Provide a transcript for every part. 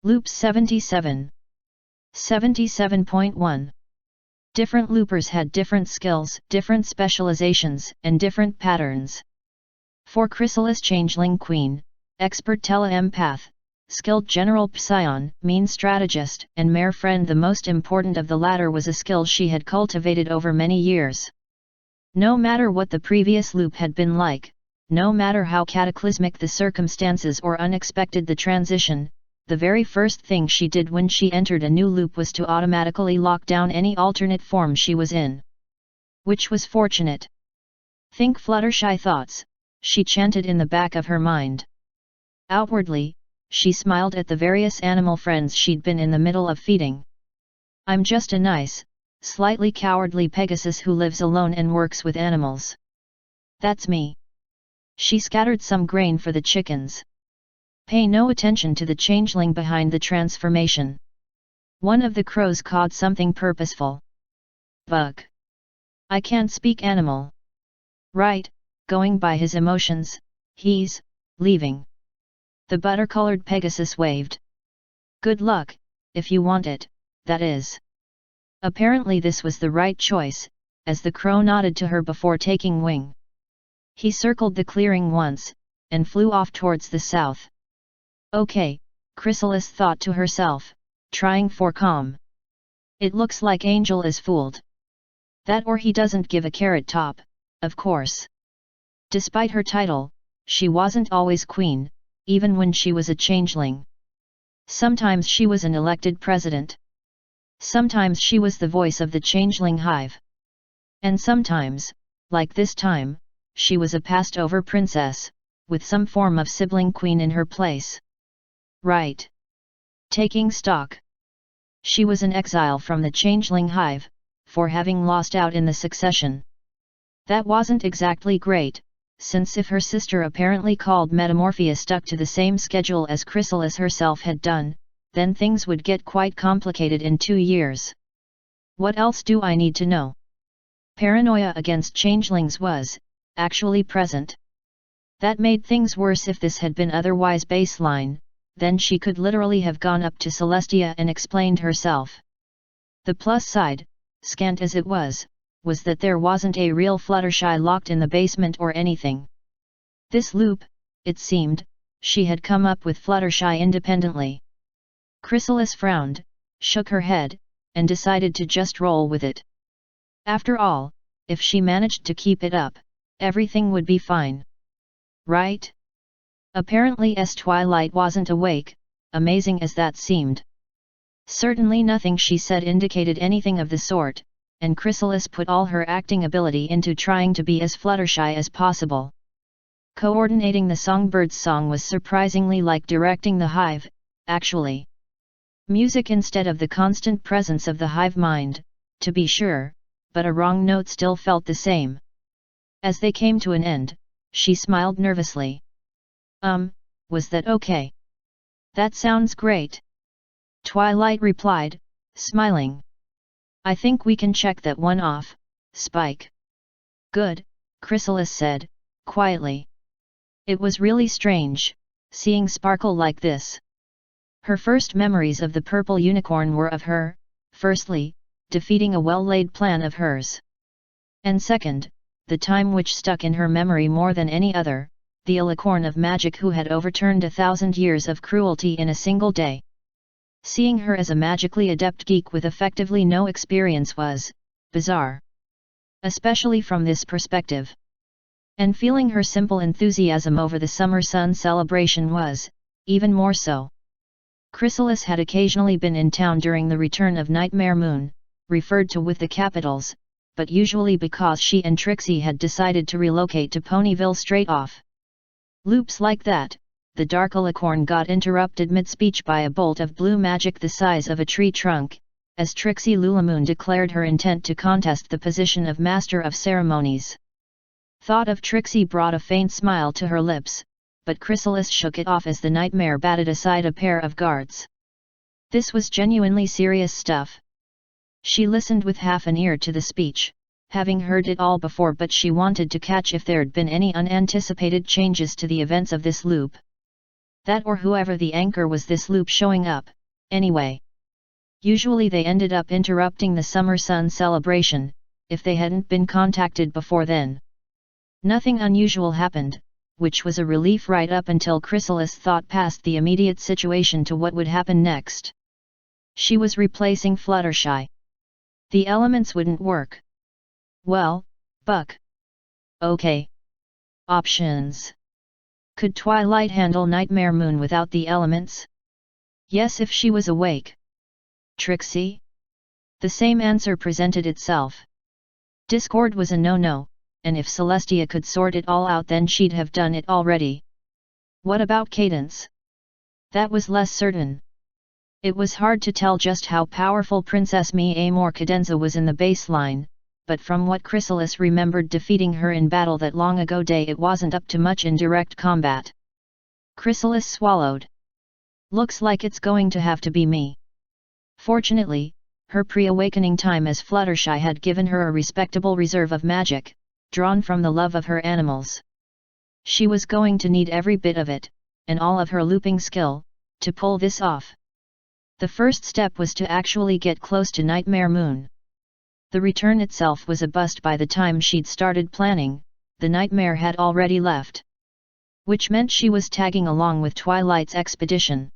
Loops 77. 77.1. Different loopers had different skills, different specializations, and different patterns. For Chrysalis Changeling Queen, expert tele-empath, skilled general psion, mean strategist, and mare friend, the most important of the latter was a skill she had cultivated over many years. No matter what the previous loop had been like, no matter how cataclysmic the circumstances or unexpected the transition, the very first thing she did when she entered a new loop was to automatically lock down any alternate form she was in. Which was fortunate. Think Fluttershy thoughts, she chanted in the back of her mind. Outwardly, she smiled at the various animal friends she'd been in the middle of feeding. I'm just a nice, slightly cowardly Pegasus who lives alone and works with animals. That's me. She scattered some grain for the chickens. Pay no attention to the changeling behind the transformation. One of the crows cawed something purposeful. Bug. I can't speak animal. Right, going by his emotions, he's leaving. The butter-colored Pegasus waved. Good luck, if you want it, that is. Apparently this was the right choice, as the crow nodded to her before taking wing. He circled the clearing once, and flew off towards the south. Okay, Chrysalis thought to herself, trying for calm. It looks like Angel is fooled. That or he doesn't give a carrot top, of course. Despite her title, she wasn't always queen, even when she was a changeling. Sometimes she was an elected president. Sometimes she was the voice of the changeling hive. And sometimes, like this time, she was a passed-over princess, with some form of sibling queen in her place. Right. Taking stock. She was an exile from the changeling hive, for having lost out in the succession. That wasn't exactly great, since if her sister apparently called Metamorphia stuck to the same schedule as Chrysalis herself had done, then things would get quite complicated in 2 years. What else do I need to know? Paranoia against changelings was, actually present. That made things worse. If this had been otherwise baseline, then she could literally have gone up to Celestia and explained herself. The plus side, scant as it was that there wasn't a real Fluttershy locked in the basement or anything. This loop, it seemed, she had come up with Fluttershy independently. Chrysalis frowned, shook her head, and decided to just roll with it. After all, if she managed to keep it up, everything would be fine. Right? Apparently Twilight wasn't awake, amazing as that seemed. Certainly nothing she said indicated anything of the sort, and Chrysalis put all her acting ability into trying to be as Fluttershy as possible. Coordinating the songbird's song was surprisingly like directing the hive, actually. Music instead of the constant presence of the hive mind, to be sure, but a wrong note still felt the same. As they came to an end, she smiled nervously. Was that okay? That sounds great. Twilight replied, smiling. I think we can check that one off, Spike. Good, Chrysalis said, quietly. It was really strange, seeing Sparkle like this. Her first memories of the purple unicorn were of her, firstly, defeating a well-laid plan of hers. And second, the time which stuck in her memory more than any other, the alicorn of magic who had overturned 1,000 years of cruelty in a single day. Seeing her as a magically adept geek with effectively no experience was bizarre. Especially from this perspective. And feeling her simple enthusiasm over the summer sun celebration was, even more so. Chrysalis had occasionally been in town during the return of Nightmare Moon, referred to with the capitals, but usually because she and Trixie had decided to relocate to Ponyville straight off. Loops like that, the dark alicorn got interrupted mid-speech by a bolt of blue magic the size of a tree trunk, as Trixie Lulamoon declared her intent to contest the position of Master of Ceremonies. Thought of Trixie brought a faint smile to her lips, but Chrysalis shook it off as the nightmare batted aside a pair of guards. This was genuinely serious stuff. She listened with half an ear to the speech, having heard it all before, but she wanted to catch if there'd been any unanticipated changes to the events of this loop. That or whoever the anchor was this loop showing up, anyway. Usually they ended up interrupting the summer sun celebration, if they hadn't been contacted before then. Nothing unusual happened, which was a relief right up until Chrysalis thought past the immediate situation to what would happen next. She was replacing Fluttershy. The elements wouldn't work. Well, Buck. Okay. Options. Could Twilight handle Nightmare Moon without the elements? Yes, if she was awake. Trixie? The same answer presented itself. Discord was a no-no, and if Celestia could sort it all out then she'd have done it already. What about Cadence? That was less certain. It was hard to tell just how powerful Princess Amor Cadenza was in the baseline, but from what Chrysalis remembered defeating her in battle that long ago day it wasn't up to much in direct combat. Chrysalis swallowed. Looks like it's going to have to be me. Fortunately, her pre-awakening time as Fluttershy had given her a respectable reserve of magic, drawn from the love of her animals. She was going to need every bit of it, and all of her looping skill, to pull this off. The first step was to actually get close to Nightmare Moon. The return itself was a bust by the time she'd started planning, the nightmare had already left. Which meant she was tagging along with Twilight's expedition.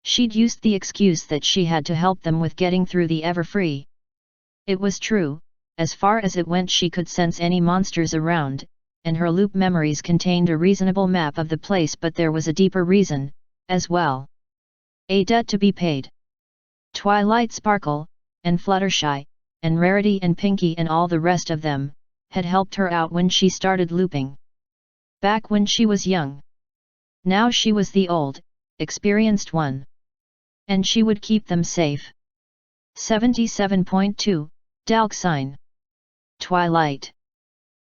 She'd used the excuse that she had to help them with getting through the Everfree. It was true, as far as it went she could sense any monsters around, and her loop memories contained a reasonable map of the place, but there was a deeper reason, as well. A debt to be paid. Twilight Sparkle, and Fluttershy, and Rarity and Pinky and all the rest of them, had helped her out when she started looping. Back when she was young. Now she was the old, experienced one. And she would keep them safe. 77.2, Dalksine. Twilight.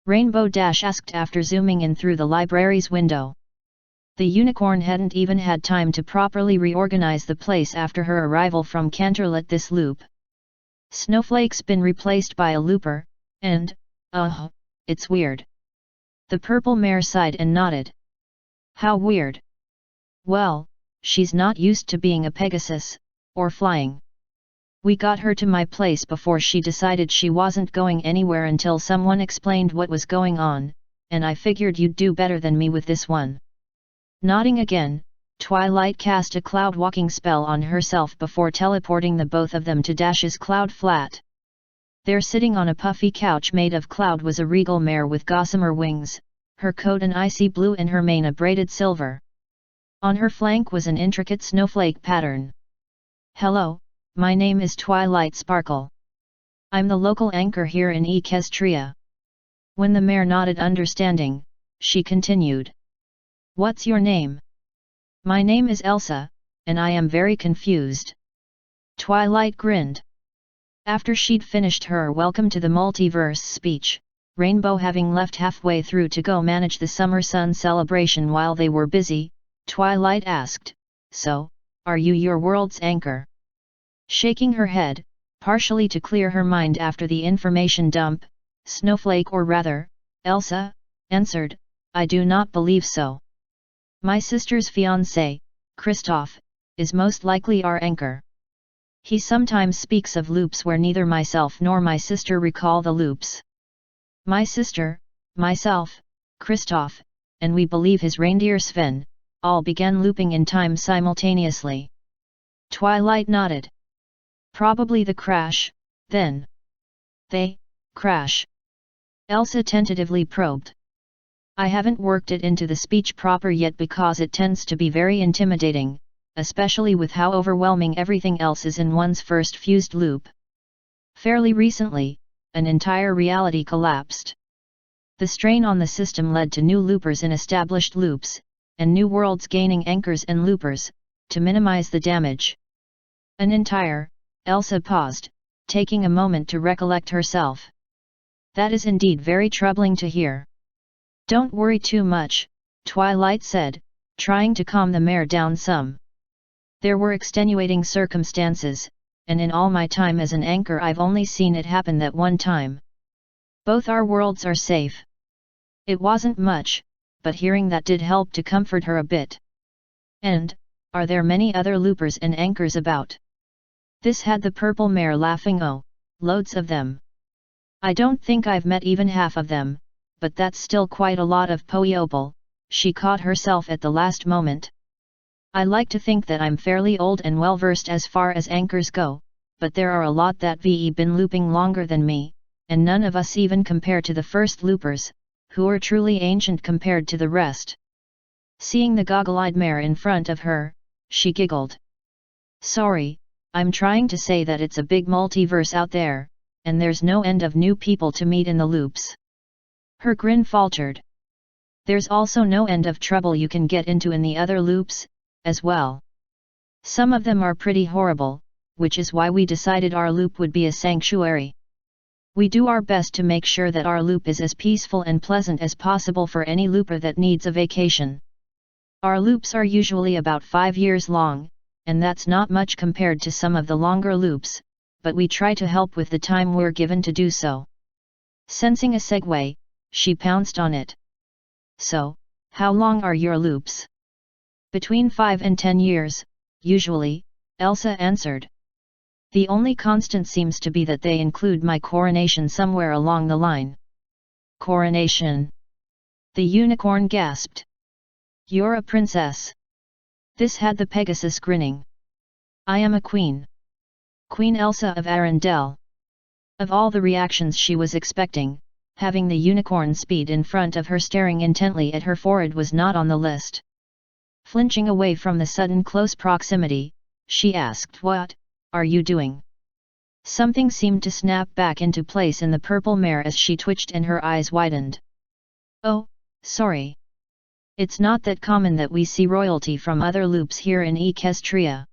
Rainbow Dash asked after zooming in through the library's window. The unicorn hadn't even had time to properly reorganize the place after her arrival from Canterlot this loop. Snowflake's been replaced by a looper, and, it's weird. The purple mare sighed and nodded. How weird? Well, she's not used to being a Pegasus, or flying. We got her to my place before she decided she wasn't going anywhere until someone explained what was going on, and I figured you'd do better than me with this one. Nodding again, Twilight cast a cloud walking spell on herself before teleporting the both of them to Dash's cloud flat. There sitting on a puffy couch made of cloud was a regal mare with gossamer wings, her coat an icy blue and her mane a braided silver. On her flank was an intricate snowflake pattern. Hello, my name is Twilight Sparkle. I'm the local anchor here in Equestria. When the mare nodded understanding, she continued. What's your name? My name is Elsa, and I am very confused. Twilight grinned. After she'd finished her welcome to the multiverse speech, Rainbow having left halfway through to go manage the summer sun celebration while they were busy, Twilight asked, So, are you your world's anchor? Shaking her head, partially to clear her mind after the information dump, Snowflake or rather, Elsa, answered, I do not believe so. My sister's fiancé, Christophe, is most likely our anchor. He sometimes speaks of loops where neither myself nor my sister recall the loops. My sister, myself, Christophe, and we believe his reindeer Sven, all began looping in time simultaneously. Twilight nodded. Probably the crash, then. They, crash. Elsa tentatively probed. I haven't worked it into the speech proper yet because it tends to be very intimidating, especially with how overwhelming everything else is in one's first fused loop. Fairly recently, an entire reality collapsed. The strain on the system led to new loopers in established loops, and new worlds gaining anchors and loopers, to minimize the damage. An entire, Elsa paused, taking a moment to recollect herself. That is indeed very troubling to hear. Don't worry too much, Twilight said, trying to calm the mare down some. There were extenuating circumstances, and in all my time as an anchor I've only seen it happen that one time. Both our worlds are safe. It wasn't much, but hearing that did help to comfort her a bit. And, are there many other loopers and anchors about? This had the purple mare laughing. Oh, loads of them. I don't think I've met even half of them, but that's still quite a lot of poiopal, she caught herself at the last moment. I like to think that I'm fairly old and well versed as far as anchors go, but there are a lot that been looping longer than me, and none of us even compare to the first loopers, who are truly ancient compared to the rest. Seeing the goggle-eyed mare in front of her, she giggled. Sorry, I'm trying to say that it's a big multiverse out there, and there's no end of new people to meet in the loops. Her grin faltered. There's also no end of trouble you can get into in the other loops, as well. Some of them are pretty horrible, which is why we decided our loop would be a sanctuary. We do our best to make sure that our loop is as peaceful and pleasant as possible for any looper that needs a vacation. Our loops are usually about 5 years long, and that's not much compared to some of the longer loops, but we try to help with the time we're given to do so. Sensing a segue, she pounced on it. So, how long are your loops? Between 5 and 10 years, usually, Elsa answered. The only constant seems to be that they include my coronation somewhere along the line. Coronation? The unicorn gasped. You're a princess. This had the Pegasus grinning. I am a queen. Queen Elsa of Arendelle. Of all the reactions she was expecting, having the unicorn speed in front of her staring intently at her forehead was not on the list. Flinching away from the sudden close proximity, she asked, "What are you doing?" Something seemed to snap back into place in the purple mare as she twitched and her eyes widened. Oh, sorry. It's not that common that we see royalty from other loops here in Equestria.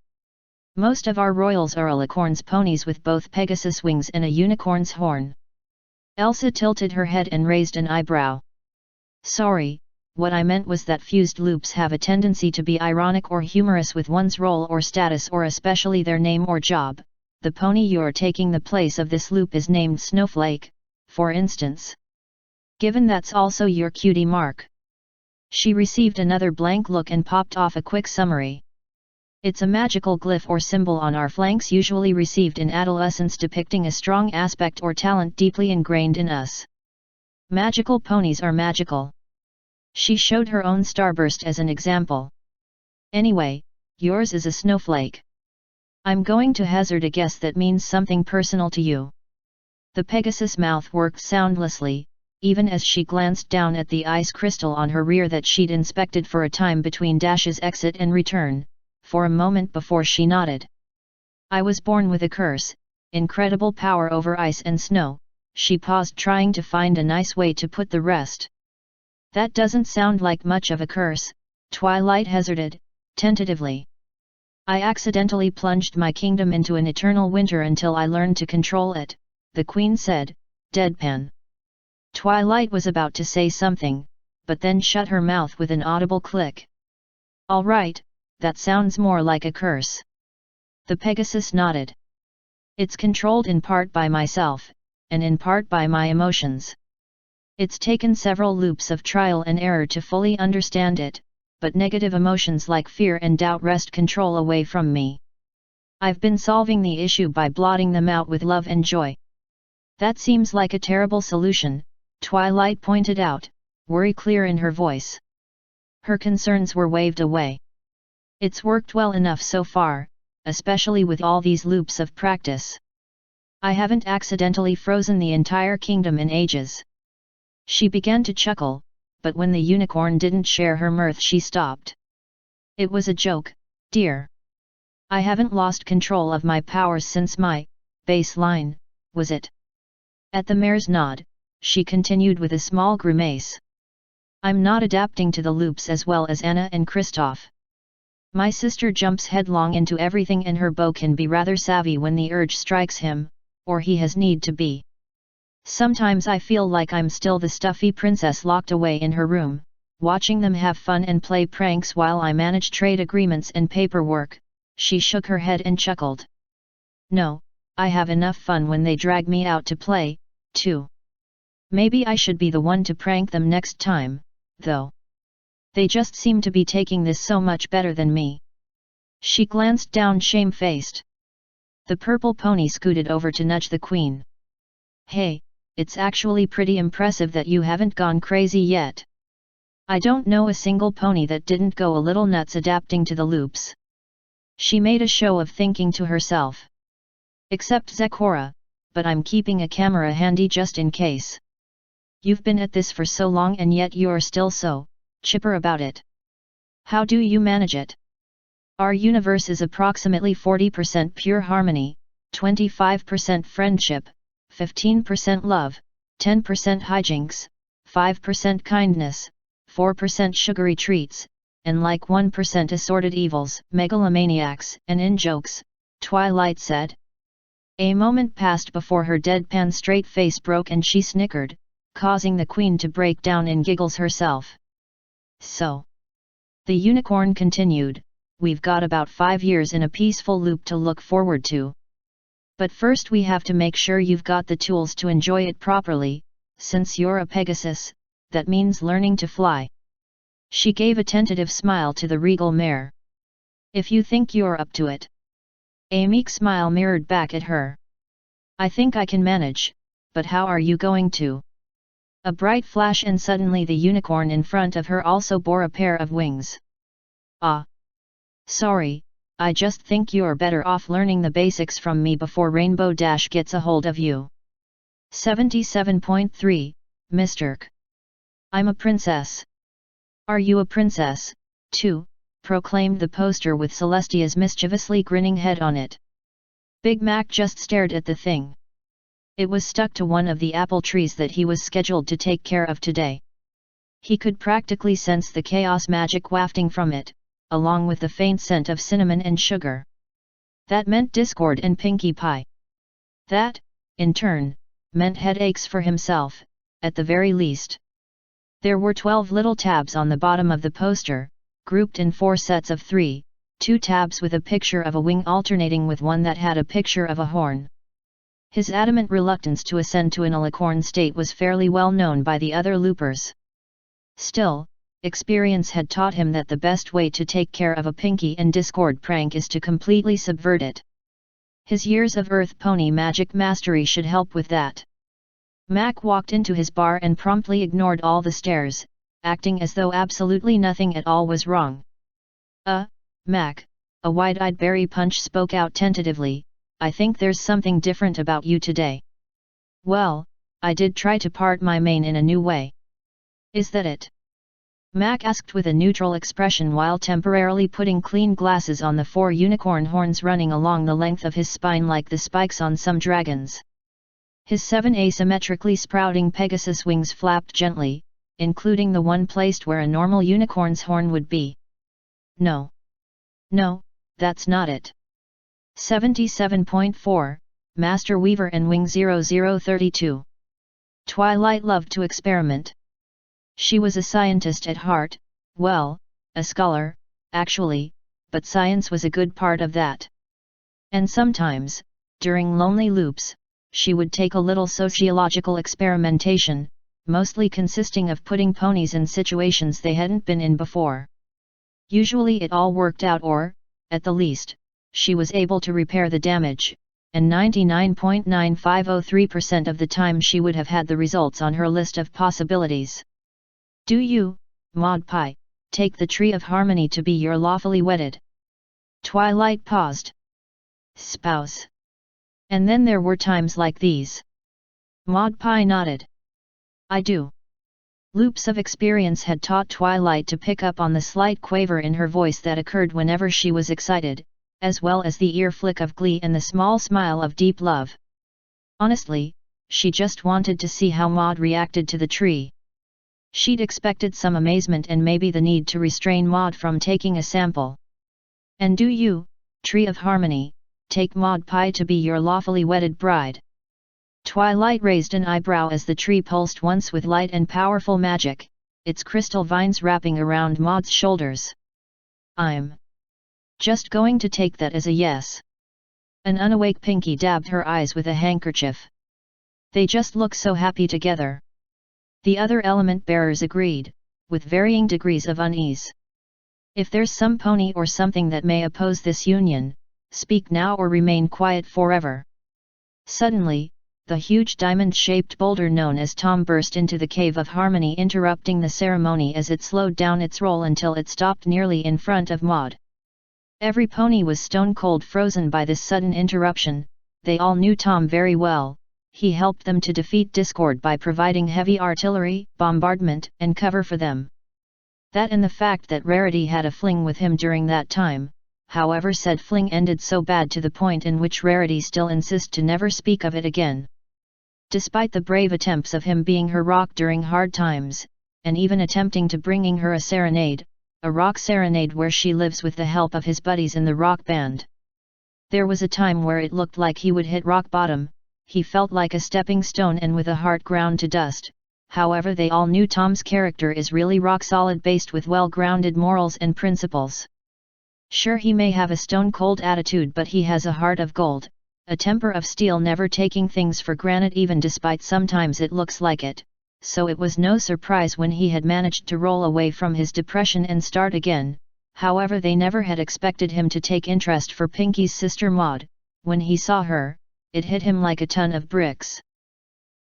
Most of our royals are alicorns, ponies with both Pegasus wings and a unicorn's horn. Elsa tilted her head and raised an eyebrow. Sorry, what I meant was that fused loops have a tendency to be ironic or humorous with one's role or status, or especially their name or job. The pony you're taking the place of this loop is named Snowflake, for instance. Given that's also your cutie mark. She received another blank look and popped off a quick summary. It's a magical glyph or symbol on our flanks, usually received in adolescence, depicting a strong aspect or talent deeply ingrained in us. Magical ponies are magical. She showed her own starburst as an example. Anyway, yours is a snowflake. I'm going to hazard a guess that means something personal to you. The Pegasus mouth worked soundlessly, even as she glanced down at the ice crystal on her rear that she'd inspected for a time between Dash's exit and return, for a moment before she nodded. I was born with a curse, incredible power over ice and snow. She paused, trying to find a nice way to put the rest. That doesn't sound like much of a curse, Twilight hazarded, tentatively. I accidentally plunged my kingdom into an eternal winter until I learned to control it, the Queen said, deadpan. Twilight was about to say something, but then shut her mouth with an audible click. All right, that sounds more like a curse. The Pegasus nodded. It's controlled in part by myself, and in part by my emotions. It's taken several loops of trial and error to fully understand it, but negative emotions like fear and doubt wrest control away from me. I've been solving the issue by blotting them out with love and joy. That seems like a terrible solution, Twilight pointed out, worry clear in her voice. Her concerns were waved away. It's worked well enough so far, especially with all these loops of practice. I haven't accidentally frozen the entire kingdom in ages. She began to chuckle, but when the unicorn didn't share her mirth, she stopped. It was a joke, dear. I haven't lost control of my powers since my baseline, was it? At the mare's nod, she continued with a small grimace. I'm not adapting to the loops as well as Anna and Kristoff. My sister jumps headlong into everything, and her beau can be rather savvy when the urge strikes him, or he has need to be. Sometimes I feel like I'm still the stuffy princess locked away in her room, watching them have fun and play pranks while I manage trade agreements and paperwork. She shook her head and chuckled. No, I have enough fun when they drag me out to play, too. Maybe I should be the one to prank them next time, though. They just seem to be taking this so much better than me. She glanced down shamefaced. The purple pony scooted over to nudge the queen. Hey, it's actually pretty impressive that you haven't gone crazy yet. I don't know a single pony that didn't go a little nuts adapting to the loops. She made a show of thinking to herself. Except Zekora, but I'm keeping a camera handy just in case. You've been at this for so long and yet you're still so chipper about it. How do you manage it? Our universe is approximately 40% pure harmony, 25% friendship, 15% love, 10% hijinks, 5% kindness, 4% sugary treats, and like 1% assorted evils, megalomaniacs, and in-jokes, Twilight said. A moment passed before her deadpan straight face broke and she snickered, causing the queen to break down in giggles herself. So. The unicorn continued, we've got about 5 years in a peaceful loop to look forward to. But first we have to make sure you've got the tools to enjoy it properly, since you're a Pegasus, that means learning to fly. She gave a tentative smile to the regal mare. If you think you're up to it. A meek smile mirrored back at her. I think I can manage, but how are you going to? A bright flash and suddenly the unicorn in front of her also bore a pair of wings. Ah! Sorry, I just think you're better off learning the basics from me before Rainbow Dash gets a hold of you. 77.3, Mr. K. I'm a princess. Are you a princess, too? Proclaimed the poster with Celestia's mischievously grinning head on it. Big Mac just stared at the thing. It was stuck to one of the apple trees that he was scheduled to take care of today. He could practically sense the chaos magic wafting from it, along with the faint scent of cinnamon and sugar. That meant discord and Pinkie Pie. That, in turn, meant headaches for himself, at the very least. There were 12 little tabs on the bottom of the poster, grouped in 4 sets of 3, 2 tabs with a picture of a wing alternating with one that had a picture of a horn. His adamant reluctance to ascend to an alicorn state was fairly well known by the other loopers. Still, experience had taught him that the best way to take care of a Pinkie and Discord prank is to completely subvert it. His years of Earth Pony magic mastery should help with that. Mac walked into his bar and promptly ignored all the stares, acting as though absolutely nothing at all was wrong. Mac, a wide-eyed Berry Punch spoke out tentatively, I think there's something different about you today. Well, I did try to part my mane in a new way. Is that it? Mac asked with a neutral expression while temporarily putting clean glasses on the 4 unicorn horns running along the length of his spine like the spikes on some dragons. His 7 asymmetrically sprouting Pegasus wings flapped gently, including the one placed where a normal unicorn's horn would be. No. No, that's not it. 77.4, Master Weaver and Wing 0032. Twilight loved to experiment. She was a scientist at heart, well, a scholar, actually, but science was a good part of that. And sometimes, during lonely loops, she would take a little sociological experimentation, mostly consisting of putting ponies in situations they hadn't been in before. Usually it all worked out or, at the least, she was able to repair the damage, and 99.9503% of the time she would have had the results on her list of possibilities. Do you, Maud Pie, take the Tree of Harmony to be your lawfully wedded? Twilight paused. Spouse. And then there were times like these. Maud Pie nodded. I do. Loops of experience had taught Twilight to pick up on the slight quaver in her voice that occurred whenever she was excited, as well as the ear flick of glee and the small smile of deep love. Honestly, she just wanted to see how Maud reacted to the tree. She'd expected some amazement and maybe the need to restrain Maud from taking a sample. And do you, Tree of Harmony, take Maud Pie to be your lawfully wedded bride? Twilight raised an eyebrow as the tree pulsed once with light and powerful magic, its crystal vines wrapping around Maud's shoulders. I'm just going to take that as a yes. An unawake Pinkie dabbed her eyes with a handkerchief. They just look so happy together. The other element bearers agreed, with varying degrees of unease. If there's some pony or something that may oppose this union, speak now or remain quiet forever. Suddenly, the huge diamond-shaped boulder known as Tom burst into the Cave of Harmony, interrupting the ceremony as it slowed down its roll until it stopped nearly in front of Maud. Every pony was stone-cold frozen by this sudden interruption. They all knew Tom very well. He helped them to defeat Discord by providing heavy artillery, bombardment, and cover for them. That and the fact that Rarity had a fling with him during that time. However, said fling ended so bad to the point in which Rarity still insists to never speak of it again. Despite the brave attempts of him being her rock during hard times, and even attempting to bringing her a rock serenade where she lives with the help of his buddies in the rock band. There was a time where it looked like he would hit rock bottom. He felt like a stepping stone and with a heart ground to dust. However, they all knew Tom's character is really rock solid, based with well-grounded morals and principles. Sure, he may have a stone-cold attitude, but he has a heart of gold, a temper of steel, never taking things for granted even despite sometimes it looks like it. So it was no surprise when he had managed to roll away from his depression and start again. However, they never had expected him to take interest for Pinky's sister Maud. When he saw her, it hit him like a ton of bricks.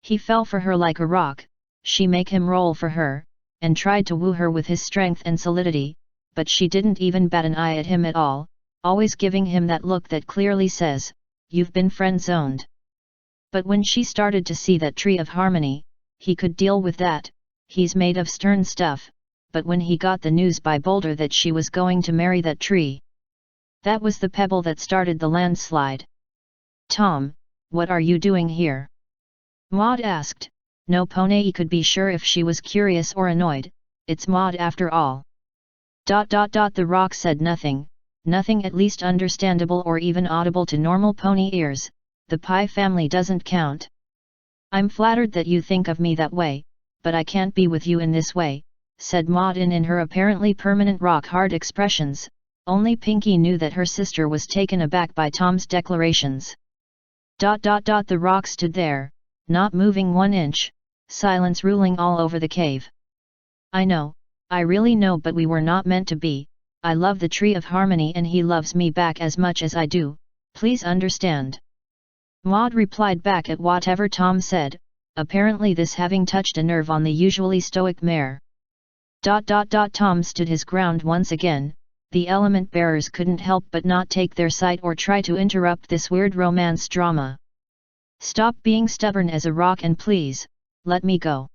He fell for her like a rock. She make him roll for her, and tried to woo her with his strength and solidity, but she didn't even bat an eye at him at all, always giving him that look that clearly says, "You've been friend-zoned." But when she started to see that tree of harmony, he could deal with that. He's made of stern stuff. But when he got the news by Boulder that she was going to marry that tree, that was the pebble that started the landslide. "Tom, what are you doing here?" Maud asked. No pony could be sure if she was curious or annoyed. It's Maud after all. The rock said nothing, nothing at least understandable or even audible to normal pony ears. The Pie family doesn't count. "I'm flattered that you think of me that way, but I can't be with you in this way," said Maud in her apparently permanent rock-hard expressions. Only Pinky knew that her sister was taken aback by Tom's declarations. The rock stood there, not moving 1 inch, silence ruling all over the cave. "I know, I really know, but we were not meant to be. I love the Tree of Harmony and he loves me back as much as I do, please understand." Maud replied back at whatever Tom said, apparently this having touched a nerve on the usually stoic mare. Tom stood his ground once again. The element bearers couldn't help but not take their side or try to interrupt this weird romance drama. "Stop being stubborn as a rock and please, let me go.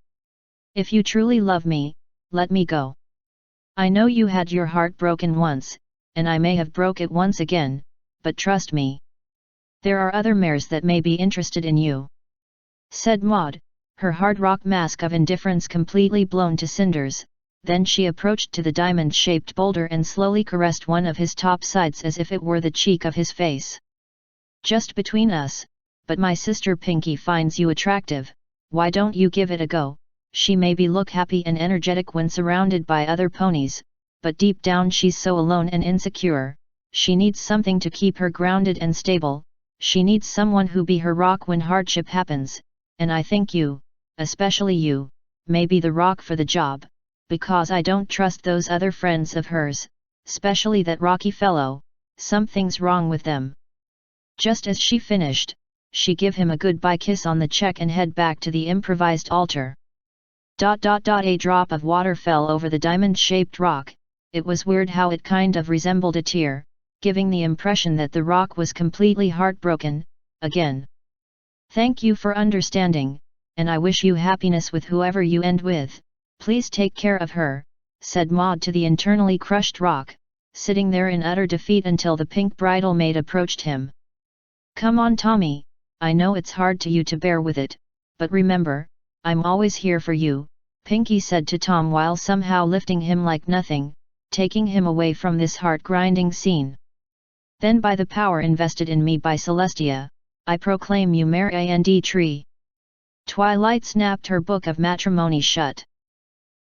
If you truly love me, let me go. I know you had your heart broken once, and I may have broke it once again, but trust me. There are other mares that may be interested in you," said Maud, her hard rock mask of indifference completely blown to cinders. Then she approached to the diamond-shaped boulder and slowly caressed one of his top sides as if it were the cheek of his face. "Just between us, but my sister Pinky finds you attractive. Why don't you give it a go? She maybe look happy and energetic when surrounded by other ponies, but deep down she's so alone and insecure. She needs something to keep her grounded and stable. She needs someone who be her rock when hardship happens, and I think you, especially you, may be the rock for the job. Because I don't trust those other friends of hers, especially that rocky fellow. Something's wrong with them." Just as she finished, she give him a goodbye kiss on the cheek and head back to the improvised altar. A drop of water fell over the diamond-shaped rock. It was weird how it kind of resembled a tear, giving the impression that the rock was completely heartbroken, again. "Thank you for understanding, and I wish you happiness with whoever you end with. Please take care of her," said Maud to the internally crushed rock, sitting there in utter defeat until the pink bridal maid approached him. "Come on, Tommy, I know it's hard to you to bear with it, but remember, I'm always here for you," Pinky said to Tom while somehow lifting him like nothing, taking him away from this heart-grinding scene. "Then by the power invested in me by Celestia, I proclaim you Mare and Tree." Twilight snapped her book of matrimony shut.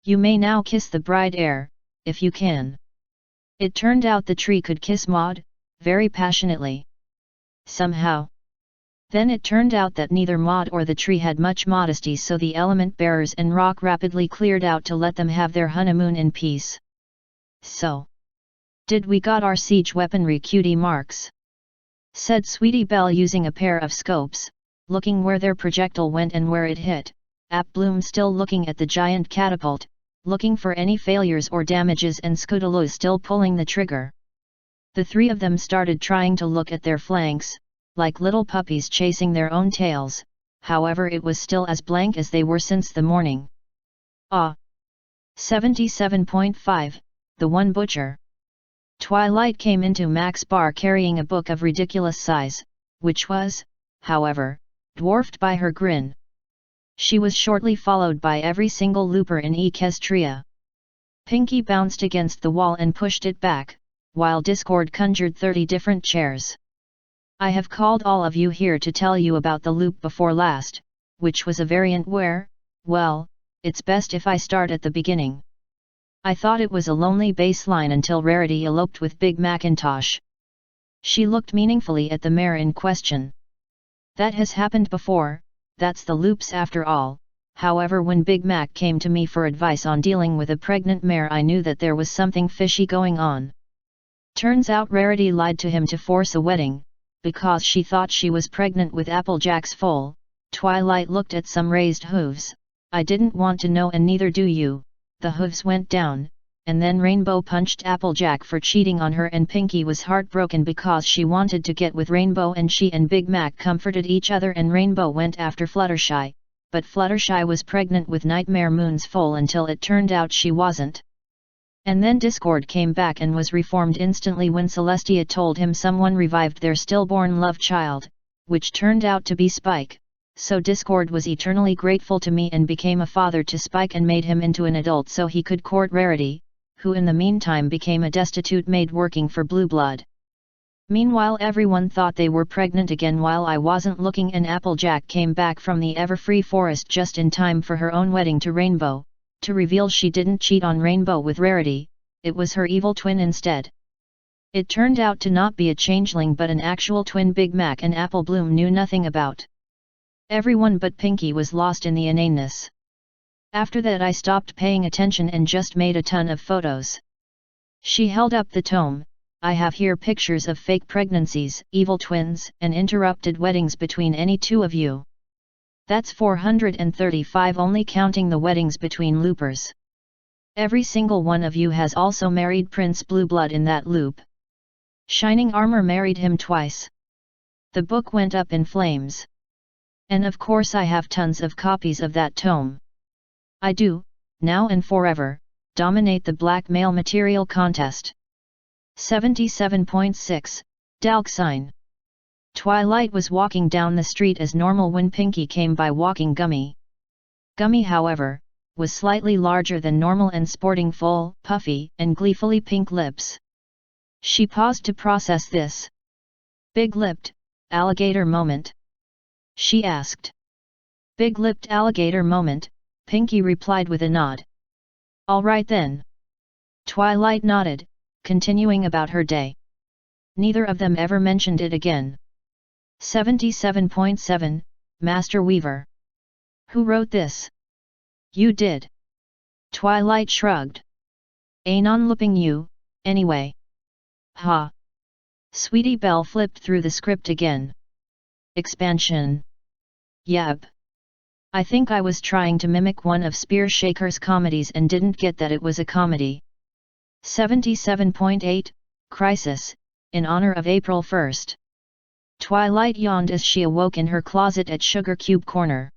"You may now kiss the bride heir, if you can." It turned out the tree could kiss Maud, very passionately. Somehow. Then it turned out that neither Maud or the tree had much modesty, so the element bearers and rock rapidly cleared out to let them have their honeymoon in peace. So, did we got our siege weaponry, cutie marks? Said Sweetie Belle using a pair of scopes, looking where their projectile went and where it hit, Bloom still looking at the giant catapult, looking for any failures or damages, and Scootaloo still pulling the trigger. The three of them started trying to look at their flanks, like little puppies chasing their own tails, however it was still as blank as they were since the morning. 77.5, the one butcher. Twilight came into Mac's bar carrying a book of ridiculous size, which was, however, dwarfed by her grin. She was shortly followed by every single looper in Equestria. Pinky bounced against the wall and pushed it back, while Discord conjured 30 different chairs. I have called all of you here to tell you about the loop before last, which was a variant where, well, it's best if I start at the beginning. I thought it was a lonely baseline until Rarity eloped with Big Macintosh. She looked meaningfully at the mare in question. That has happened before, that's the loops after all. However, when Big Mac came to me for advice on dealing with a pregnant mare, I knew that there was something fishy going on. Turns out Rarity lied to him to force a wedding, because she thought she was pregnant with Applejack's foal. Twilight looked at some raised hooves. I didn't want to know, and neither do you. The hooves went down, and then Rainbow punched Applejack for cheating on her, and Pinky was heartbroken because she wanted to get with Rainbow, and she and Big Mac comforted each other, and Rainbow went after Fluttershy, but Fluttershy was pregnant with Nightmare Moon's foal until it turned out she wasn't. And then Discord came back and was reformed instantly when Celestia told him someone revived their stillborn love child, which turned out to be Spike. So Discord was eternally grateful to me and became a father to Spike and made him into an adult so he could court Rarity, who in the meantime became a destitute maid working for Blue Blood. Meanwhile, everyone thought they were pregnant again while I wasn't looking, and Applejack came back from the Everfree Forest just in time for her own wedding to Rainbow, to reveal she didn't cheat on Rainbow with Rarity, it was her evil twin instead. It turned out to not be a changeling but an actual twin Big Mac and Apple Bloom knew nothing about. Everyone but Pinky was lost in the inaneness. After that I stopped paying attention and just made a ton of photos. She held up the tome. I have here pictures of fake pregnancies, evil twins, and interrupted weddings between any two of you. That's 435 only counting the weddings between loopers. Every single one of you has also married Prince Blue Blood in that loop. Shining Armor married him twice. The book went up in flames. And of course I have tons of copies of that tome. I do, now and forever, dominate the blackmail material contest. 77.6, Dalksine. Twilight was walking down the street as normal when Pinky came by walking Gummy. Gummy, however, was slightly larger than normal and sporting full, puffy, and gleefully pink lips. She paused to process this. Big-lipped, alligator moment? She asked. Big-lipped alligator moment, Pinky replied with a nod. All right then. Twilight nodded, continuing about her day. Neither of them ever mentioned it again. 77.7, Master Weaver. Who wrote this? You did. Twilight shrugged. Ain't on looping you, anyway. Ha. Sweetie Belle flipped through the script again. Expansion. Yep. I think I was trying to mimic one of Spear Shaker's comedies and didn't get that it was a comedy. 77.8, Chrysalis, in honor of April 1st. Twilight yawned as she awoke in her closet at Sugar Cube Corner.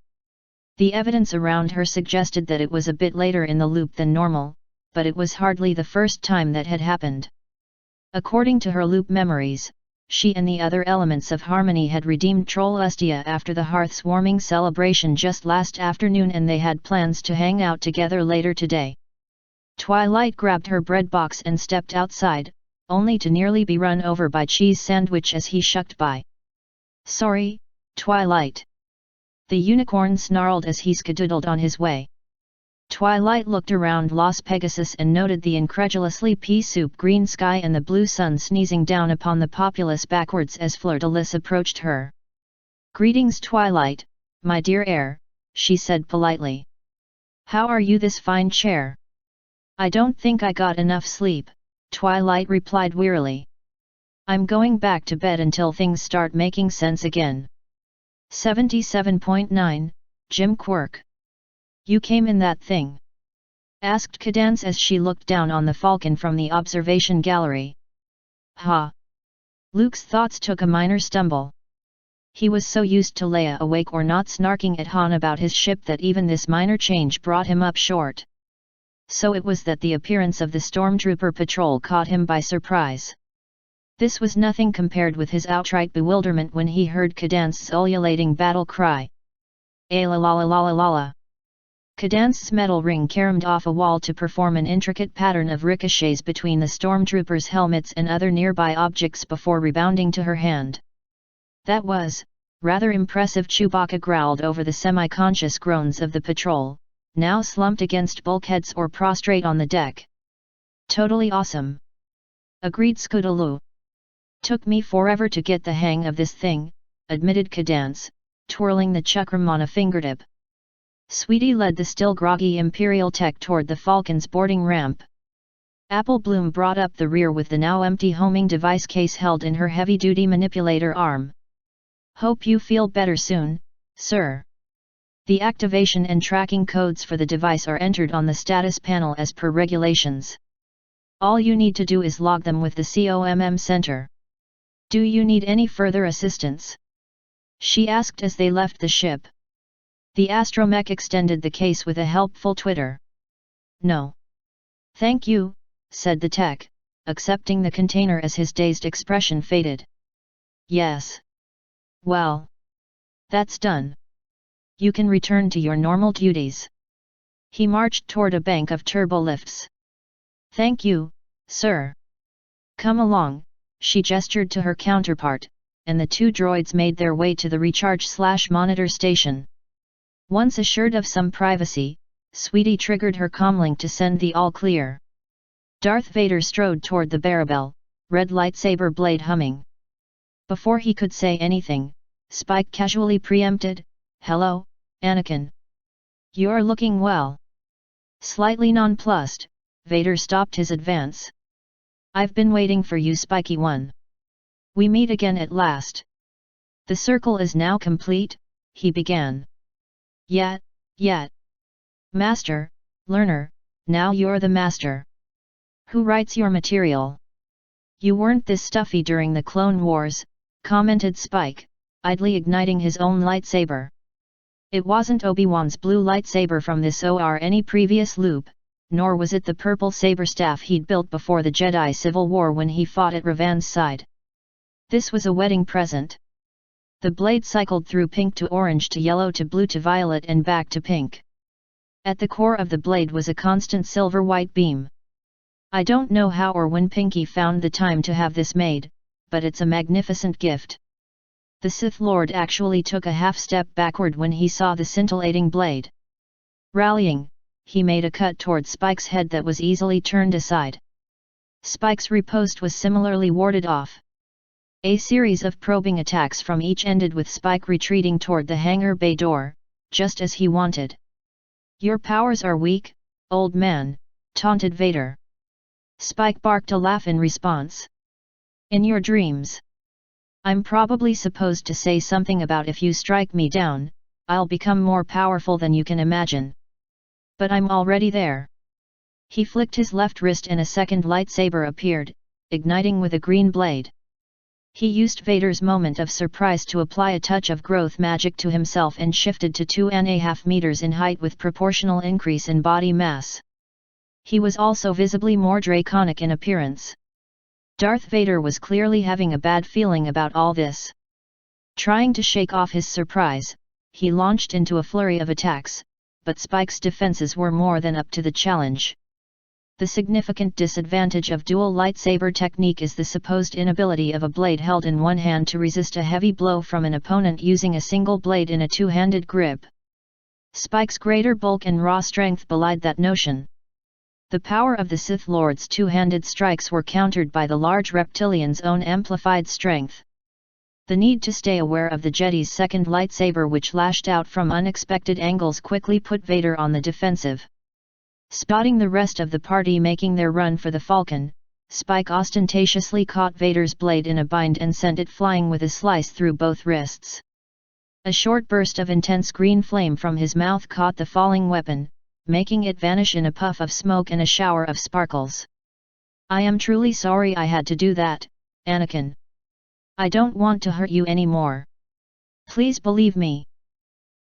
The evidence around her suggested that it was a bit later in the loop than normal, but it was hardly the first time that had happened. According to her loop memories, she and the other elements of harmony had redeemed Trollestia after the Hearth's warming celebration just last afternoon, and they had plans to hang out together later today. Twilight grabbed her bread box and stepped outside, only to nearly be run over by Cheese Sandwich as he shucked by. Sorry, Twilight. The unicorn snarled as he skedoodled on his way. Twilight looked around Las Pegasus and noted the incredulously pea-soup green sky and the blue sun sneezing down upon the populace backwards as Fleur-de-Lis approached her. Greetings Twilight, my dear heir, she said politely. How are you this fine chair? I don't think I got enough sleep, Twilight replied wearily. I'm going back to bed until things start making sense again. 77.9, Jim Quirk. You came in that thing? Asked Cadence as she looked down on the falcon from the observation gallery. Ha! Luke's thoughts took a minor stumble. He was so used to Leia awake or not snarking at Han about his ship that even this minor change brought him up short. So it was that the appearance of the stormtrooper patrol caught him by surprise. This was nothing compared with his outright bewilderment when he heard Cadence's ululating battle cry. "A la la la la la la la." Cadence's metal ring caromed off a wall to perform an intricate pattern of ricochets between the stormtroopers' helmets and other nearby objects before rebounding to her hand. That was rather impressive, Chewbacca growled over the semi-conscious groans of the patrol, now slumped against bulkheads or prostrate on the deck. Totally awesome. Agreed Scootaloo. Took me forever to get the hang of this thing, admitted Cadence, twirling the chakram on a fingertip. Sweetie led the still groggy Imperial tech toward the Falcon's boarding ramp. Apple Bloom brought up the rear with the now empty homing device case held in her heavy-duty manipulator arm. Hope you feel better soon, sir. The activation and tracking codes for the device are entered on the status panel as per regulations. All you need to do is log them with the COMM center. Do you need any further assistance? She asked as they left the ship. The astromech extended the case with a helpful twitter. No. Thank you, said the tech, accepting the container as his dazed expression faded. Yes. Well. That's done. You can return to your normal duties. He marched toward a bank of turbolifts. Thank you, sir. Come along, she gestured to her counterpart, and the two droids made their way to the recharge/monitor station. Once assured of some privacy, Sweetie triggered her comlink to send the all-clear. Darth Vader strode toward the Barabel, red lightsaber blade humming. Before he could say anything, Spike casually preempted, "Hello, Anakin. You're looking well." Slightly nonplussed, Vader stopped his advance. "I've been waiting for you, Spiky One. We meet again at last." "The circle is now complete," he began. Yet. Master, learner, now you're the master. Who writes your material? You weren't this stuffy during the Clone Wars, commented Spike, idly igniting his own lightsaber. It wasn't Obi-Wan's blue lightsaber from this or any previous loop, nor was it the purple saber staff he'd built before the Jedi Civil War when he fought at Revan's side. This was a wedding present. The blade cycled through pink to orange to yellow to blue to violet and back to pink. At the core of the blade was a constant silver-white beam. I don't know how or when Pinky found the time to have this made, but it's a magnificent gift. The Sith Lord actually took a half-step backward when he saw the scintillating blade. Rallying, he made a cut toward Spike's head that was easily turned aside. Spike's riposte was similarly warded off. A series of probing attacks from each ended with Spike retreating toward the hangar bay door, just as he wanted. "Your powers are weak, old man," taunted Vader. Spike barked a laugh in response. "In your dreams. I'm probably supposed to say something about if you strike me down, I'll become more powerful than you can imagine. But I'm already there." He flicked his left wrist and a second lightsaber appeared, igniting with a green blade. He used Vader's moment of surprise to apply a touch of growth magic to himself and shifted to 2.5 meters in height with proportional increase in body mass. He was also visibly more draconic in appearance. Darth Vader was clearly having a bad feeling about all this. Trying to shake off his surprise, he launched into a flurry of attacks, but Spike's defenses were more than up to the challenge. The significant disadvantage of dual lightsaber technique is the supposed inability of a blade held in one hand to resist a heavy blow from an opponent using a single blade in a two-handed grip. Spike's greater bulk and raw strength belied that notion. The power of the Sith Lord's two-handed strikes were countered by the large reptilian's own amplified strength. The need to stay aware of the Jedi's second lightsaber, which lashed out from unexpected angles, quickly put Vader on the defensive. Spotting the rest of the party making their run for the Falcon, Spike ostentatiously caught Vader's blade in a bind and sent it flying with a slice through both wrists. A short burst of intense green flame from his mouth caught the falling weapon, making it vanish in a puff of smoke and a shower of sparkles. "I am truly sorry I had to do that, Anakin. I don't want to hurt you anymore. Please believe me.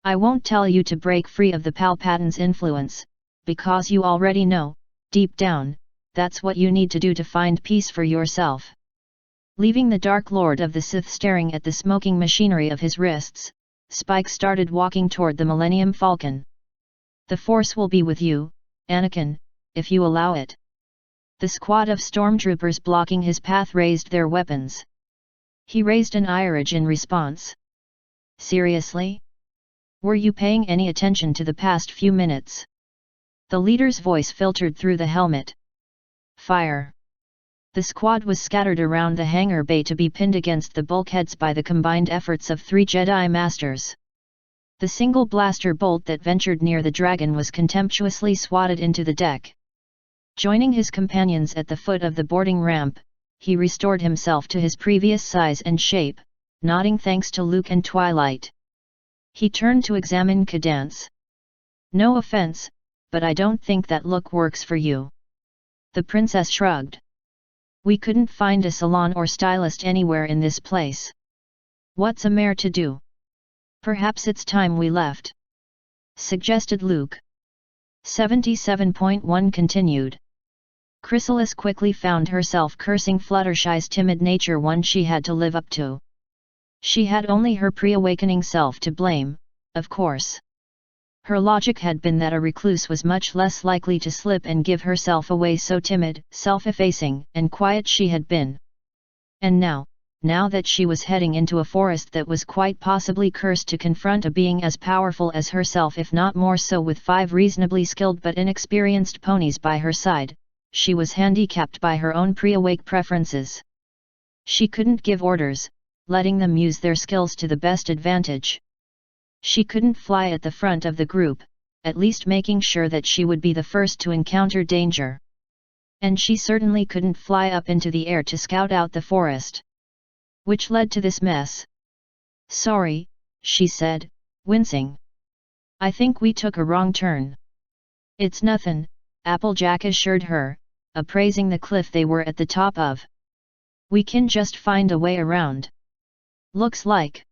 I won't tell you to break free of the Palpatine's influence, because you already know, deep down, that's what you need to do to find peace for yourself." Leaving the Dark Lord of the Sith staring at the smoking machinery of his wrists, Spike started walking toward the Millennium Falcon. "The Force will be with you, Anakin, if you allow it." The squad of stormtroopers blocking his path raised their weapons. He raised an eyerage in response. "Seriously? Were you paying any attention to the past few minutes?" The leader's voice filtered through the helmet. "Fire!" The squad was scattered around the hangar bay to be pinned against the bulkheads by the combined efforts of 3 Jedi Masters. The single blaster bolt that ventured near the dragon was contemptuously swatted into the deck. Joining his companions at the foot of the boarding ramp, he restored himself to his previous size and shape, nodding thanks to Luke and Twilight. He turned to examine Cadence. "No offense, but I don't think that look works for you." The princess shrugged. "We couldn't find a salon or stylist anywhere in this place. What's a mare to do? Perhaps it's time we left," suggested Luke. 77.1 continued. Chrysalis quickly found herself cursing Fluttershy's timid nature, one she had to live up to. She had only her pre-awakening self to blame, of course. Her logic had been that a recluse was much less likely to slip and give herself away, so timid, self-effacing, and quiet she had been. And now that she was heading into a forest that was quite possibly cursed to confront a being as powerful as herself, if not more so, with 5 reasonably skilled but inexperienced ponies by her side, she was handicapped by her own pre-awake preferences. She couldn't give orders, letting them use their skills to the best advantage. She couldn't fly at the front of the group, at least making sure that she would be the first to encounter danger. And she certainly couldn't fly up into the air to scout out the forest. Which led to this mess. "Sorry," she said, wincing. "I think we took a wrong turn." "It's nothin'," Applejack assured her, appraising the cliff they were at the top of. "We can just find a way around. Looks like."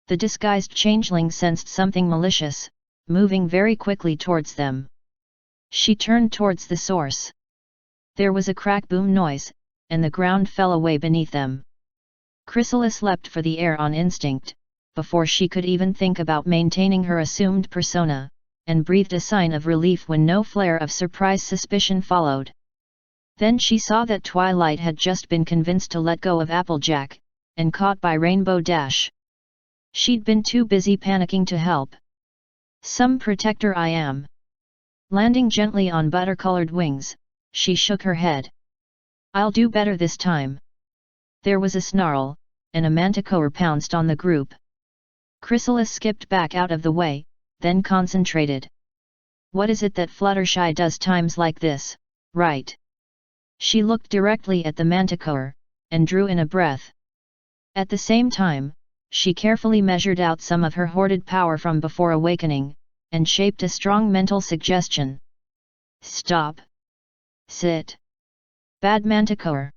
The disguised changeling sensed something malicious, moving very quickly towards them. She turned towards the source. There was a crack boom noise, and the ground fell away beneath them. Chrysalis leapt for the air on instinct, before she could even think about maintaining her assumed persona, and breathed a sign of relief when no flare of surprise suspicion followed. Then she saw that Twilight had just been convinced to let go of Applejack, and caught by Rainbow Dash. She'd been too busy panicking to help. "Some protector I am." Landing gently on butter-colored wings, she shook her head. "I'll do better this time." There was a snarl, and a manticore pounced on the group. Chrysalis skipped back out of the way, then concentrated. "What is it that Fluttershy does times like this, right?" She looked directly at the manticore, and drew in a breath. At the same time, she carefully measured out some of her hoarded power from before awakening, and shaped a strong mental suggestion. "Stop. Sit. Bad manticore."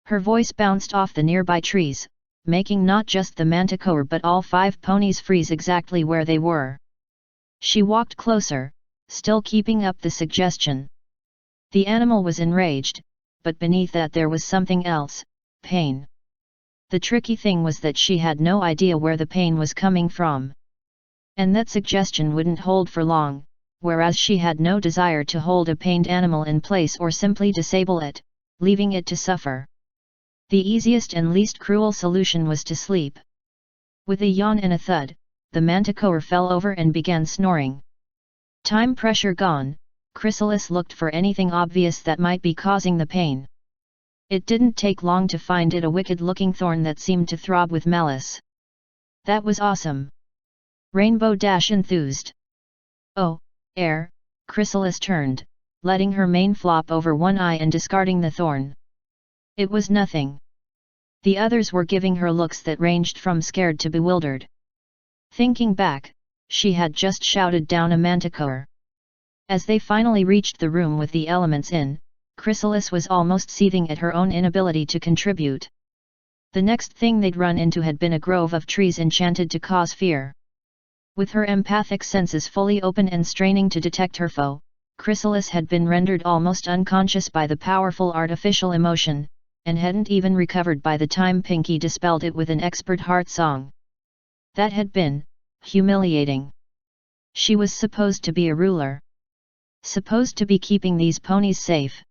Her voice bounced off the nearby trees, making not just the manticore but all 5 ponies freeze exactly where they were. She walked closer, still keeping up the suggestion. The animal was enraged, but beneath that there was something else, pain. The tricky thing was that she had no idea where the pain was coming from. And that suggestion wouldn't hold for long, whereas she had no desire to hold a pained animal in place or simply disable it, leaving it to suffer. The easiest and least cruel solution was to sleep. With a yawn and a thud, the manticore fell over and began snoring. Time pressure gone, Chrysalis looked for anything obvious that might be causing the pain. It didn't take long to find it a wicked-looking thorn that seemed to throb with malice. That was awesome! Rainbow Dash enthused. Oh, air, Chrysalis turned, letting her mane flop over one eye and discarding the thorn. It was nothing. The others were giving her looks that ranged from scared to bewildered. Thinking back, she had just shouted down a manticore. As they finally reached the room with the elements in, Chrysalis was almost seething at her own inability to contribute. The next thing they'd run into had been a grove of trees enchanted to cause fear. With her empathic senses fully open and straining to detect her foe, Chrysalis had been rendered almost unconscious by the powerful artificial emotion, and hadn't even recovered by the time Pinky dispelled it with an expert heart song. That had been humiliating. She was supposed to be a ruler. Supposed to be keeping these ponies safe.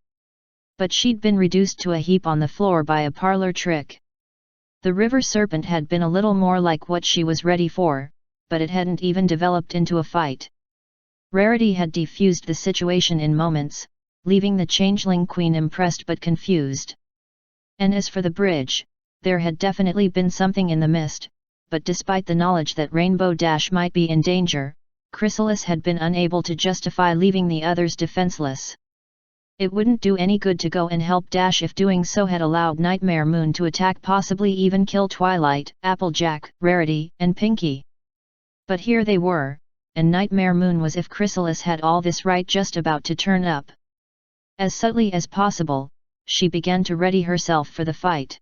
But she'd been reduced to a heap on the floor by a parlor trick. The river serpent had been a little more like what she was ready for, but it hadn't even developed into a fight. Rarity had defused the situation in moments, leaving the changeling queen impressed but confused. And as for the bridge, there had definitely been something in the mist, but despite the knowledge that Rainbow Dash might be in danger, Chrysalis had been unable to justify leaving the others defenseless. It wouldn't do any good to go and help Dash if doing so had allowed Nightmare Moon to attack, possibly even kill Twilight, Applejack, Rarity, and Pinky. But here they were, and Nightmare Moon was, if Chrysalis had all this right, just about to turn up. As subtly as possible, she began to ready herself for the fight.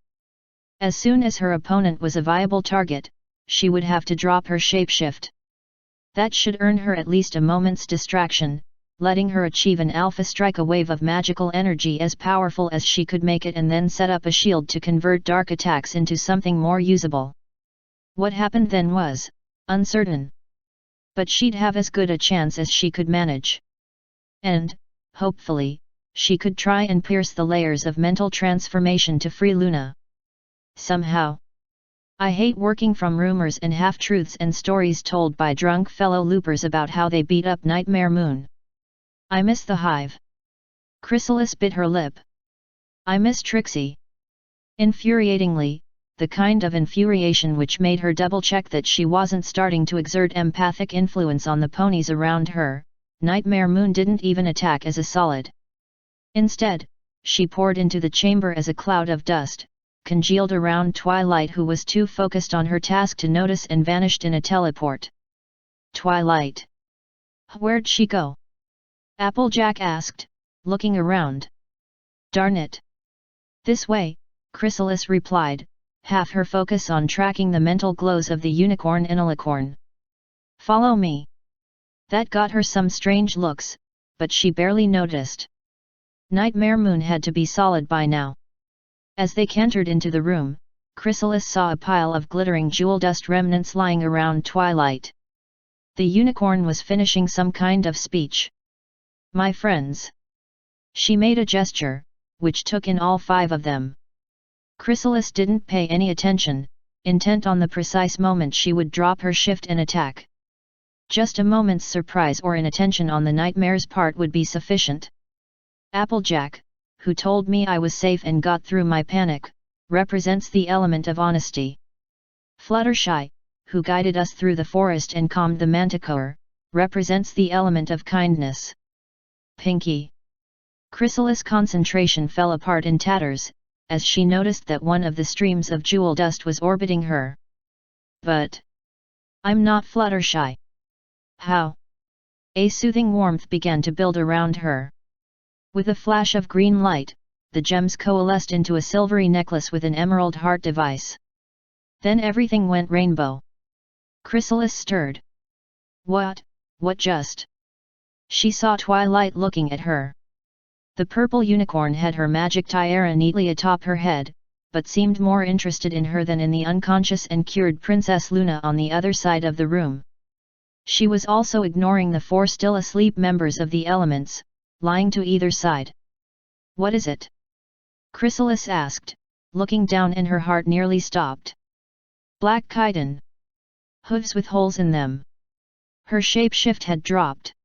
As soon as her opponent was a viable target, she would have to drop her shapeshift. That should earn her at least a moment's distraction, letting her achieve an alpha strike, a wave of magical energy as powerful as she could make it, and then set up a shield to convert dark attacks into something more usable. What happened then was uncertain. But she'd have as good a chance as she could manage. And, hopefully, she could try and pierce the layers of mental transformation to free Luna. Somehow. I hate working from rumors and half-truths and stories told by drunk fellow loopers about how they beat up Nightmare Moon. I miss the hive. Chrysalis bit her lip. I miss Trixie. Infuriatingly, the kind of infuriation which made her double-check that she wasn't starting to exert empathic influence on the ponies around her. Nightmare Moon didn't even attack as a solid. Instead, she poured into the chamber as a cloud of dust, congealed around Twilight, who was too focused on her task to notice, and vanished in a teleport. Twilight. Where'd she go? Applejack asked, looking around. Darn it. This way, Chrysalis replied, half her focus on tracking the mental glows of the unicorn Inalicorn. Follow me. That got her some strange looks, but she barely noticed. Nightmare Moon had to be solid by now. As they cantered into the room, Chrysalis saw a pile of glittering jewel dust remnants lying around Twilight. The unicorn was finishing some kind of speech. My friends. She made a gesture, which took in all 5 of them. Chrysalis didn't pay any attention, intent on the precise moment she would drop her shift and attack. Just a moment's surprise or inattention on the Nightmare's part would be sufficient. Applejack, who told me I was safe and got through my panic, represents the element of honesty. Fluttershy, who guided us through the forest and calmed the manticore, represents the element of kindness. Pinky. Chrysalis' concentration fell apart in tatters, as she noticed that one of the streams of jewel dust was orbiting her. But I'm not Fluttershy. How? A soothing warmth began to build around her. With a flash of green light, the gems coalesced into a silvery necklace with an emerald heart device. Then everything went rainbow. Chrysalis stirred. What just? She saw Twilight looking at her. The purple unicorn had her magic tiara neatly atop her head, but seemed more interested in her than in the unconscious and cured Princess Luna on the other side of the room. She was also ignoring the 4 still asleep members of the elements, lying to either side. What is it? Chrysalis asked, looking down, and her heart nearly stopped. Black chitin. Hooves with holes in them. Her shapeshift had dropped.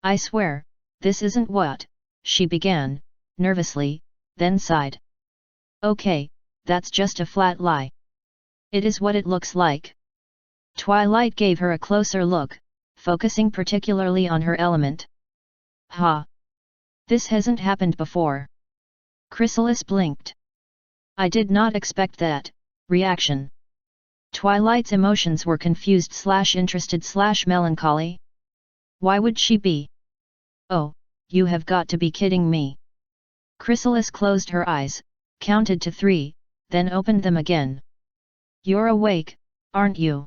I swear, this isn't what, she began, nervously, then sighed. Okay, that's just a flat lie. It is what it looks like. Twilight gave her a closer look, focusing particularly on her element. Ha! This hasn't happened before. Chrysalis blinked. I did not expect that reaction. Twilight's emotions were confused/interested/melancholy. Why would she be? Oh, you have got to be kidding me. Chrysalis closed her eyes, counted to 3, then opened them again. You're awake, aren't you?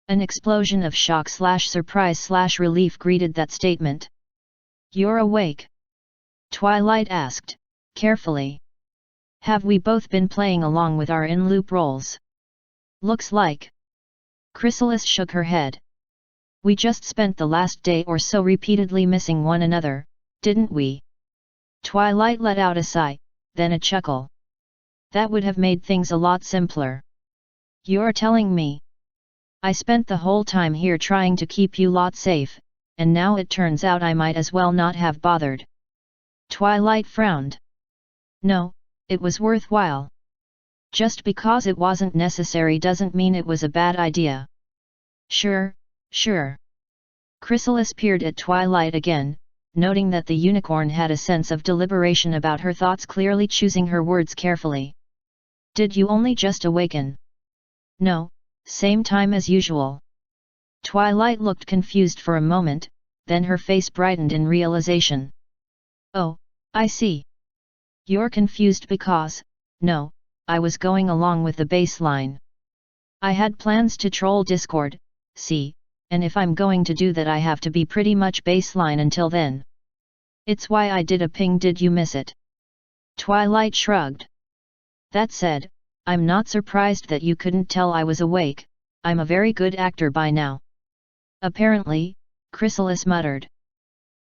An explosion of shock/surprise/relief greeted that statement. You're awake? Twilight asked, carefully. Have we both been playing along with our in-loop roles? Looks like. Chrysalis shook her head. We just spent the last day or so repeatedly missing one another, didn't we? Twilight let out a sigh, then a chuckle. That would have made things a lot simpler. You're telling me? I spent the whole time here trying to keep you lot safe, and now it turns out I might as well not have bothered. Twilight frowned. No, it was worthwhile. Just because it wasn't necessary doesn't mean it was a bad idea. Sure, sure. Chrysalis peered at Twilight again, noting that the unicorn had a sense of deliberation about her thoughts, clearly choosing her words carefully. Did you only just awaken? No, same time as usual. Twilight looked confused for a moment, then her face brightened in realization. Oh, I see. You're confused because, no, I was going along with the baseline. I had plans to troll Discord, see, and if I'm going to do that I have to be pretty much baseline until then. It's why I did a ping. Did you miss it? Twilight shrugged. That said, I'm not surprised that you couldn't tell I was awake, I'm a very good actor by now. Apparently, Chrysalis muttered.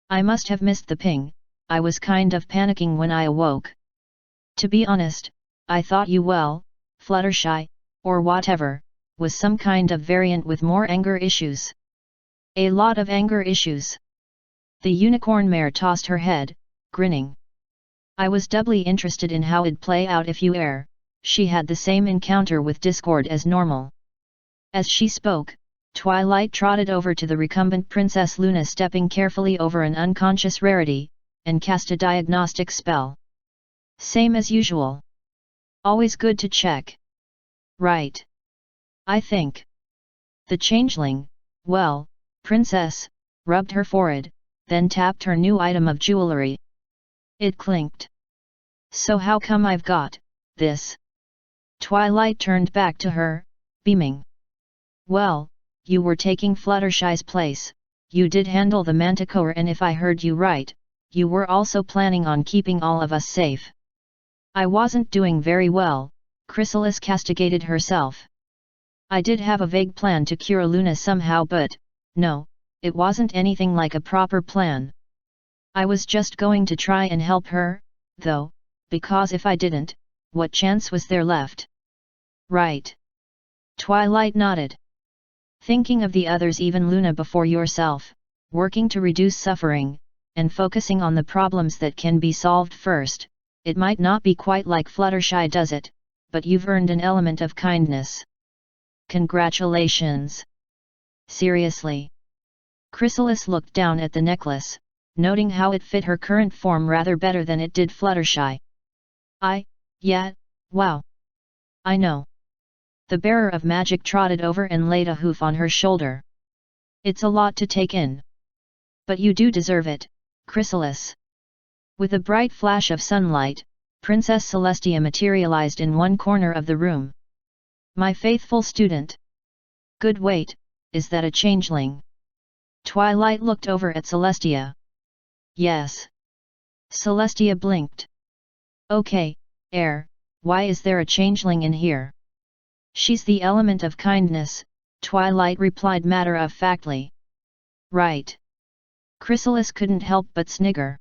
I must have missed the ping, I was kind of panicking when I awoke. To be honest, I thought you Fluttershy, or whatever, was some kind of variant with more anger issues. A lot of anger issues. The unicorn mare tossed her head, grinning. I was doubly interested in how it'd play out if she had the same encounter with Discord as normal. As she spoke, Twilight trotted over to the recumbent Princess Luna, stepping carefully over an unconscious rarity, and cast a diagnostic spell. Same as usual. Always good to check. Right. I think. The changeling, princess, rubbed her forehead, then tapped her new item of jewelry. It clinked. So how come I've got this? Twilight turned back to her, beaming. Well, you were taking Fluttershy's place, you did handle the Manticore, and if I heard you right, you were also planning on keeping all of us safe. I wasn't doing very well, Chrysalis castigated herself. I did have a vague plan to cure Luna somehow, but, no, it wasn't anything like a proper plan. I was just going to try and help her, though, because if I didn't, what chance was there left? Right. Twilight nodded. Thinking of the others, even Luna before yourself, working to reduce suffering, and focusing on the problems that can be solved first, it might not be quite like Fluttershy does it, but you've earned an element of kindness. Congratulations. Seriously. Chrysalis looked down at the necklace, noting how it fit her current form rather better than it did Fluttershy. Yeah, wow. I know. The bearer of magic trotted over and laid a hoof on her shoulder. It's a lot to take in. But you do deserve it, Chrysalis. With a bright flash of sunlight, Princess Celestia materialized in one corner of the room. My faithful student. Good, wait, is that a changeling? Twilight looked over at Celestia. Yes. Celestia blinked. Okay, why is there a changeling in here? She's the element of kindness, Twilight replied matter-of-factly. Right. Chrysalis couldn't help but snigger.